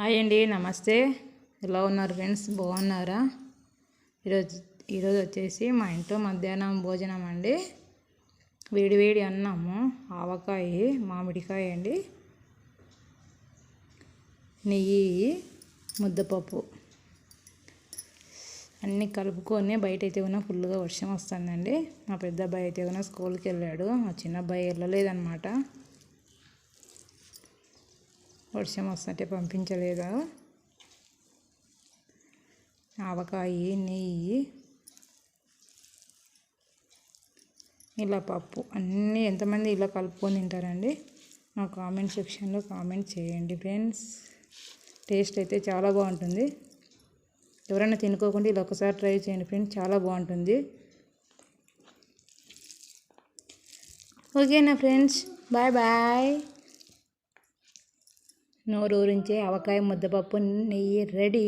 Hi అండి, నమస్తే. ఎలా ఉన్నారు ఫ్రెండ్స్? బాగున్నారా? ఈరోజు ఈరోజు వచ్చేసి మా ఇంట్లో మధ్యాహ్నం భోజనం అండి. వేడివేడి అన్నము, ఆవకాయ, మామిడికాయ అండి, నెయ్యి, ముద్దపప్పు అన్నీ కలుపుకొని బయట అయితే ఉన్న ఫుల్గా వర్షం వస్తుందండి. మా పెద్ద అబ్బాయి అయితే ఉన్న స్కూల్కి వెళ్ళాడు, మా చిన్న అబ్బాయి వెళ్ళలేదన్నమాట. వర్షం వస్తుంటే పంపించలేదు. ఆవకాయ, నెయ్యి, ఇలా పప్పు అన్నీ ఎంతమంది ఇలా కలుపుకొని తింటారండి? నా కామెంట్ సెక్షన్లో కామెంట్ చేయండి ఫ్రెండ్స్. టేస్ట్ అయితే చాలా బాగుంటుంది. ఎవరైనా తినుకోకుండా ఇలా ఒకసారి ట్రై చేయండి ఫ్రెండ్స్, చాలా బాగుంటుంది. ఓకేనా ఫ్రెండ్స్? Bye bye. నోరూరించే ఆవకాయ, ముద్దపప్పు, నెయ్యి రెడీ.